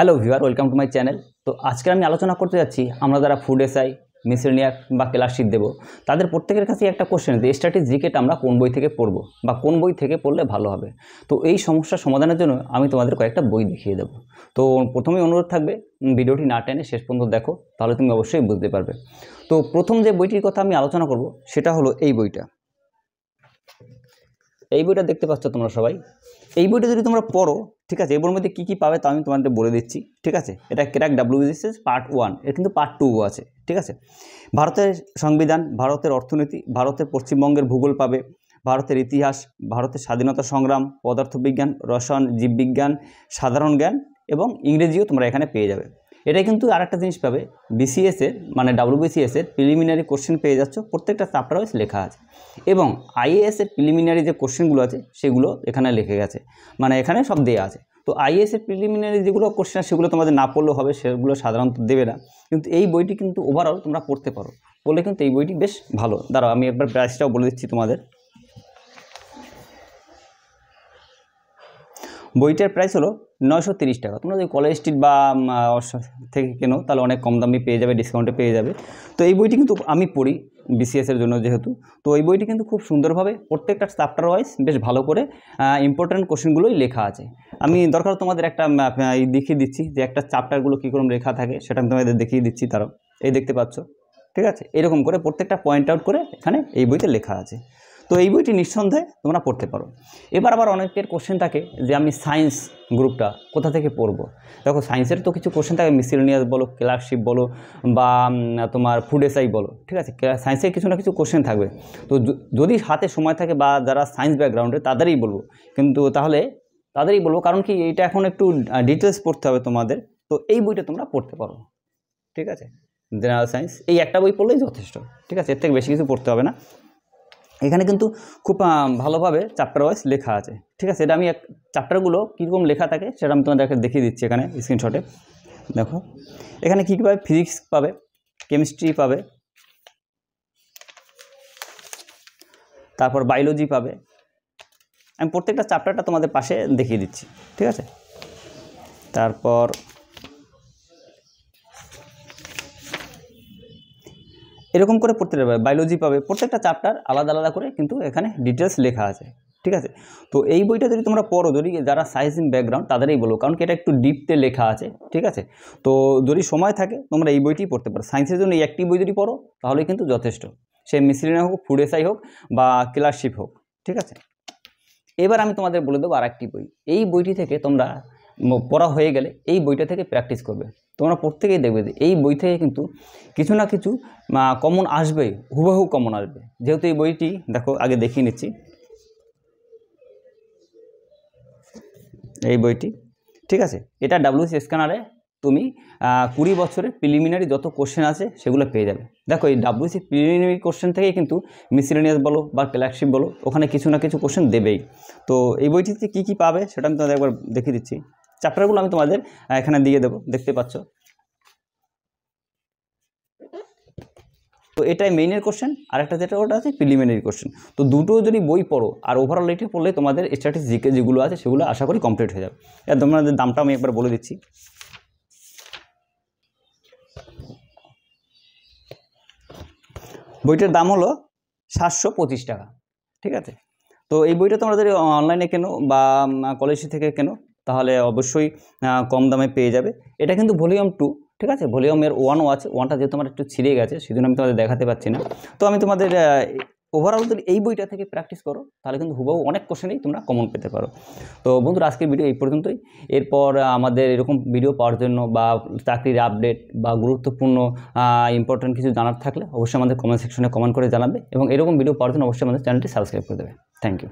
Hello viewer, welcome to my channel. তো আজকে আমি আলোচনা করতে যাচ্ছি আমরা যারা ফুড এসআই, মিসেলিনিয়াস বা ক্লাসশিট দেবো তাদের প্রত্যেকের কাছে একটা কোশ্চেন, যে স্ট্র্যাটেজিকেট আমরা কোন বই থেকে পড়বো বা কোন বই থেকে পড়লে ভালো হবে। তো এই সমস্যার সমাধানের জন্য আমি তোমাদের কয়েকটা বই দেখিয়ে দেবো। তো প্রথমেই অনুরোধ থাকবে ভিডিওটি না টেনে শেষ পর্যন্ত দেখো, তাহলে তুমি অবশ্যই বুঝতে পারবে। তো প্রথম যে বইটির কথা আমি আলোচনা করব সেটা হলো এই বইটা। এই বইটা দেখতে পাচ্ছ তোমরা সবাই। এই বইটা যদি তোমরা পড়ো, ঠিক আছে, এর মধ্যে কী কী পাবে তা আমি তোমাদের বলে দিচ্ছি, ঠিক আছে। এটা ক্র্যাক WBCS পার্ট 1, এর কিন্তু পার্ট 2 আছে, ঠিক আছে। ভারতের সংবিধান, ভারতের অর্থনীতি, ভারতের পশ্চিমবঙ্গের ভূগোল পাবে, ভারতের ইতিহাস, ভারতের স্বাধীনতা সংগ্রাম, পদার্থবিজ্ঞান, রসায়ন, জীববিজ্ঞান, সাধারণ জ্ঞান এবং ইংরেজিও তোমরা এখানে পেয়ে যাবে। এটা কিন্তু আরেকটা জিনিস পাবে, BCS এর মানে WBCS এর প্রিলিমিনারি কোশ্চেন পেয়ে যাচ্ছ, প্রত্যেকটা চ্যাপ্টার ওয়াইজ লেখা আছে। এবং IAS এর প্রিলিমিনারি যে কোশ্চেনগুলো আছে সেগুলো এখানে লিখে গেছে, মানে এখানে সব দেওয়া আছে। তো IAS এর প্রিলিমিনারি যেগুলো কোশ্চেন সেগুলো তোমাদের না পড়লেও হবে, সেগুলো সাধারণত দেবে না। কিন্তু এই বইটি কিন্তু ওভারঅল তোমরা পড়তে পারো, বলে কিন্তু এই বইটি বেশ ভালো। দাঁড়াও আমি একবার প্রাইসটাও বলে দিচ্ছি তোমাদের। বইটার প্রাইস হলো 930 টাকা। তোমরা যদি কলেজ স্ট্রিট বা থেকে কেনো তাহলে অনেক কম দামে পেয়ে যাবে, ডিসকাউন্টে পেয়ে যাবে। তো এই বইটি কিন্তু আমি পড়ি BCS এর জন্য যেহেতু, তো এই বইটি কিন্তু খুব সুন্দরভাবে প্রত্যেকটা চ্যাপ্টার ওয়াইজ বেশ ভালো করে ইম্পর্ট্যান্ট কোশ্চেনগুলোই লেখা আছে। আমি দরকার তোমাদের একটা দেখিয়ে দিচ্ছি যে একটা চ্যাপ্টারগুলো কী রকম লেখা থাকে, সেটা আমি তোমাদের দেখিয়ে দিচ্ছি। তারাও এই দেখতে পাচ্ছ, ঠিক আছে, এরকম করে প্রত্যেকটা পয়েন্ট আউট করে এখানে এই বইতে লেখা আছে। তো এই বইটি নিঃসন্দেহে তোমরা পড়তে পারো। এবার আবার অনেকের কোশ্চেন থাকে যে আমি সায়েন্স গ্রুপটা কোথা থেকে পড়বো। দেখো, সায়েন্সের তো কিছু কোশ্চেন থাকে, মিসেলিনিয়াস বলো, ক্লাসশিপ বলো বা তোমার ফুড এসআই বলো, ঠিক আছে, সায়েন্সের কিছু না কিছু কোশ্চেন থাকবে। তো যদি হাতে সময় থাকে বা যারা সায়েন্স ব্যাকগ্রাউন্ডে তাদেরই বলবো, কিন্তু তাহলে তাদেরই বলবো, কারণ কি এটা এখন একটু ডিটেলস পড়তে হবে তোমাদের। তো এই বইটা তোমরা পড়তে পারো, ঠিক আছে, জেনারেল সায়েন্স। এই একটা বই পড়লেই যথেষ্ট, ঠিক আছে, এর থেকে বেশি কিছু পড়তে হবে না। এখানে কিন্তু খুব ভালোভাবে চ্যাপ্টার ওয়াইজ লেখা আছে, ঠিক আছে। এটা আমি চ্যাপ্টারগুলো কীরকম লেখা থাকে সেটা আমি তোমাদেরকে দেখিয়ে দিচ্ছি এখানে স্ক্রিনশটে। দেখো এখানে কী কী পাবে, ফিজিক্স পাবে, কেমিস্ট্রি পাবে, তারপর বায়োলজি পাবে। আমি প্রত্যেকটা চ্যাপ্টারটা তোমাদের পাশে দেখিয়ে দিচ্ছি, ঠিক আছে। তারপর এরকম করে পড়তে পারবে, বায়োলজি পাবে, প্রত্যেকটা চ্যাপ্টার আলাদা আলাদা করে কিন্তু এখানে ডিটেলস লেখা আছে, ঠিক আছে। তো এই বইটা যদি তোমরা পড়ো, যদি যারা সায়েন্স ব্যাকগ্রাউন্ড তাদেরই বলবো, কারণ কি এটা একটু ডিপতে লেখা আছে, ঠিক আছে। তো যদি সময় থাকে তোমরা এই বইটি পড়তে পারো। সায়েন্সের জন্য এই একটি বই যদি পড়ো তাহলে কিন্তু যথেষ্ট, সে মিসেলিনিয়াস হোক, ফুড এসআই হোক বা ক্লাসশিপ হোক, ঠিক আছে। এবার আমি তোমাদের বলে দেবো আরেকটি বই। এই বইটি থেকে তোমরা পড়া হয়ে গেলে এই বইটা থেকে প্র্যাকটিস করবে। তোমরা প্রত্যেকেই দেখবে যে এই বই থেকে কিন্তু কিছু না কিছু কমন আসবেই, হুবহু কমন আসবে। যেহেতু এই বইটি দেখো আগে দেখিয়ে নিচ্ছি, এই বইটি, ঠিক আছে, এটা WBCS স্ক্যানারে তুমি 20 বছরের প্রিলিমিনারি যত কোশ্চেন আছে সেগুলো পেয়ে যাবে। দেখো এই WBCS প্রিলিমিনারি কোশ্চেন থেকেই কিন্তু মিসেলিনিয়াস বলো বা ক্লাসশিপ বলো, ওখানে কিছু না কিছু কোশ্চেন দেবেই। তো এই বইটিতে কী কী পাবে সেটা আমি তোমাদের একবার দেখিয়ে দিচ্ছি। চ্যাপ্টারগুলো আমি তোমাদের এখানে দিয়ে দেবো, দেখতে পাচ্ছ। তো এটাই মেইনের কোশ্চেন, আর একটা যেটা ওটা আছে প্রিলিমিনারি কোশ্চেন। তো দুটো যদি বই পড়ো আর ওভারঅল এটি পড়লে তোমাদের স্ট্র্যাটেজিকে যেগুলো আছে সেগুলো আশা করি কমপ্লিট হয়ে যাবে। আর তোমাদের দামটা আমি একবার বলে দিচ্ছি। বইটার দাম হলো 725 টাকা, ঠিক আছে। তো এই বইটা তোমরা যদি অনলাইনে কেনো বা কলেজ থেকে কেনো তাহলে অবশ্যই কম দামে পেয়ে যাবে। এটা কিন্তু ভলিউম 2, ঠিক আছে। ভলিউমের 1ও আছে, 1টা যেহেতু আমার একটু ছিঁড়ে গেছে সেজন্য আমি তোমাদের দেখাতে পারছি না। তো আমি তোমাদের ওভারঅল যদি এই বইটা থেকে প্র্যাকটিস করো তাহলে কিন্তু হুবহু অনেক কোশ্চেনেই তোমরা কমন পেতে পারো। তো বন্ধুরা, আজকের ভিডিও এই পর্যন্তই। এরপর আমাদের এরকম ভিডিও পাওয়ার জন্য বা চাকরির আপডেট বা গুরুত্বপূর্ণ ইম্পর্টেন্ট কিছু জানার থাকলে অবশ্যই আমাদের কমেন্ট সেকশনে কমেন্ট করে জানাবে, এবং এরকম ভিডিও পাওয়ার জন্য অবশ্যই আমাদের চ্যানেলটি সাবস্ক্রাইব করে দেবে। Thank you.